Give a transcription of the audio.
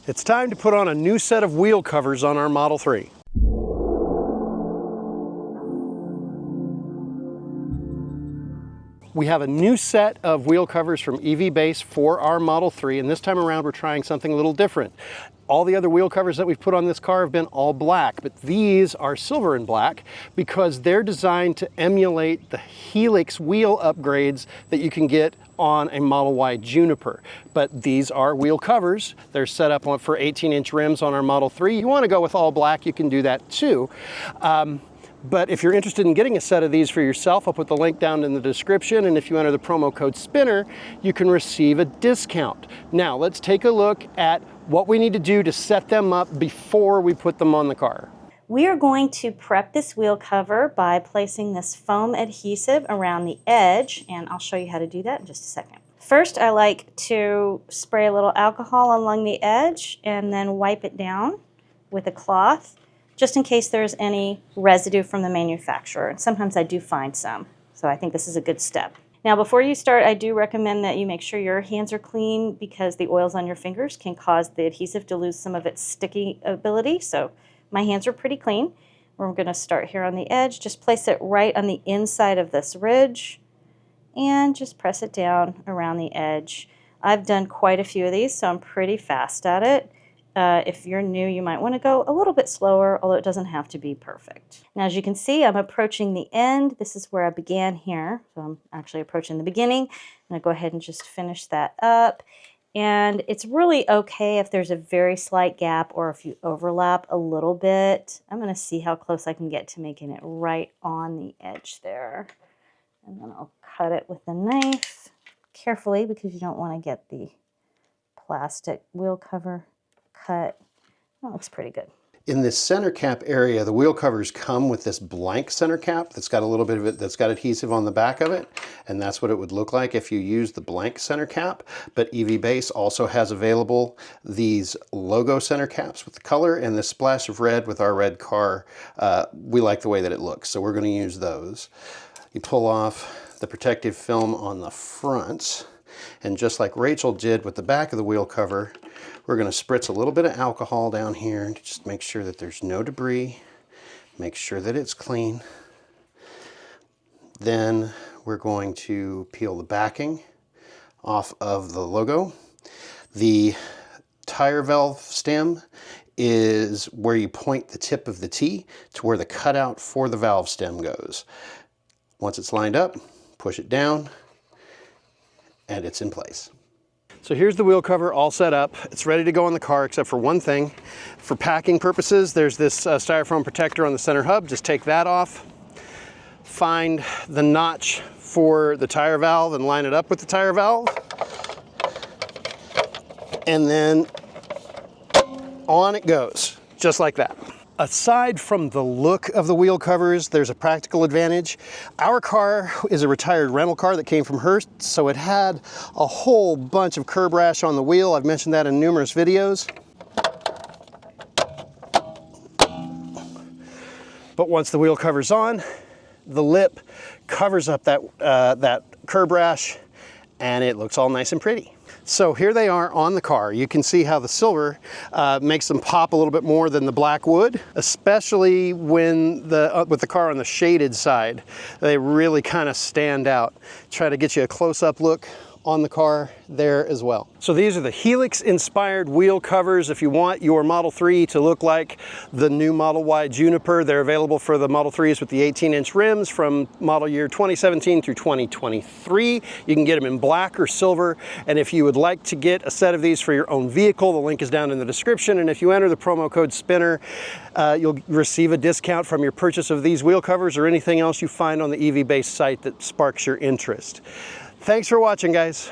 It's time to put on a new set of wheel covers on our Model 3. We have a new set of wheel covers from EV Base for our Model 3, and this time around we're trying something a little different. All the other wheel covers that we've put on this car have been all black, but these are silver and black because they're designed to emulate the Helix wheel upgrades that you can get on a Model Y Juniper. But these are wheel covers. They're set up for 18-inch rims on our Model 3. You want to go with all black, you can do that too. But if you're interested in getting a set of these for yourself, I'll put the link down in the description, and if you enter the promo code SPINNER, you can receive a discount. Now, let's take a look at what we need to do to set them up before we put them on the car. We are going to prep this wheel cover by placing this foam adhesive around the edge, and I'll show you how to do that in just a second. First, I like to spray a little alcohol along the edge and then wipe it down with a cloth, just in case there's any residue from the manufacturer. And sometimes I do find some, so I think this is a good step. Now, before you start, I do recommend that you make sure your hands are clean because the oils on your fingers can cause the adhesive to lose some of its sticky ability. So my hands are pretty clean. We're going to start here on the edge. Just place it right on the inside of this ridge and just press it down around the edge. I've done quite a few of these, so I'm pretty fast at it. If you're new, you might want to go a little bit slower, although it doesn't have to be perfect. Now, as you can see, I'm approaching the end. This is where I began here. So I'm actually approaching the beginning. I'm going to go ahead and just finish that up. And it's really okay if there's a very slight gap or if you overlap a little bit. I'm going to see how close I can get to making it right on the edge there. And then I'll cut it with the knife carefully because you don't want to get the plastic wheel cover cut. That looks pretty good. In this center cap area, the wheel covers come with this blank center cap that's got a little bit of it, that's got adhesive on the back of it, and that's what it would look like if you use the blank center cap. But EV Base also has available these logo center caps with the color and this splash of red with our red car. We like the way that it looks, so we're going to use those. You pull off the protective film on the front, and just like Rachel did with the back of the wheel cover, we're going to spritz a little bit of alcohol down here to just make sure that there's no debris, make sure that it's clean. Then we're going to peel the backing off of the logo. The tire valve stem is where you point the tip of the T to where the cutout for the valve stem goes. Once it's lined up, push it down, and it's in place. So here's the wheel cover all set up. It's ready to go in the car except for one thing. For packing purposes, there's this styrofoam protector on the center hub. Just take that off. Find the notch for the tire valve and line it up with the tire valve. And then on it goes, just like that. Aside from the look of the wheel covers, there's a practical advantage. Our car is a retired rental car that came from Hearst, so it had a whole bunch of curb rash on the wheel. I've mentioned that in numerous videos. But once the wheel cover's on, the lip covers up that curb rash, and it looks all nice and pretty. So here they are on the car. You can see how the silver makes them pop a little bit more than the black would, especially when with the car on the shaded side. They really kind of stand out. Try to get you a close-up look on the car there as well. So these are the Helix inspired wheel covers. If you want your Model 3 to look like the new Model Y Juniper, they're available for the Model 3s with the 18-inch rims from model year 2017 through 2023. You can get them in black or silver. And if you would like to get a set of these for your own vehicle, the link is down in the description. And if you enter the promo code SPINNER, you'll receive a discount from your purchase of these wheel covers or anything else you find on the EV Base site that sparks your interest. Thanks for watching, guys.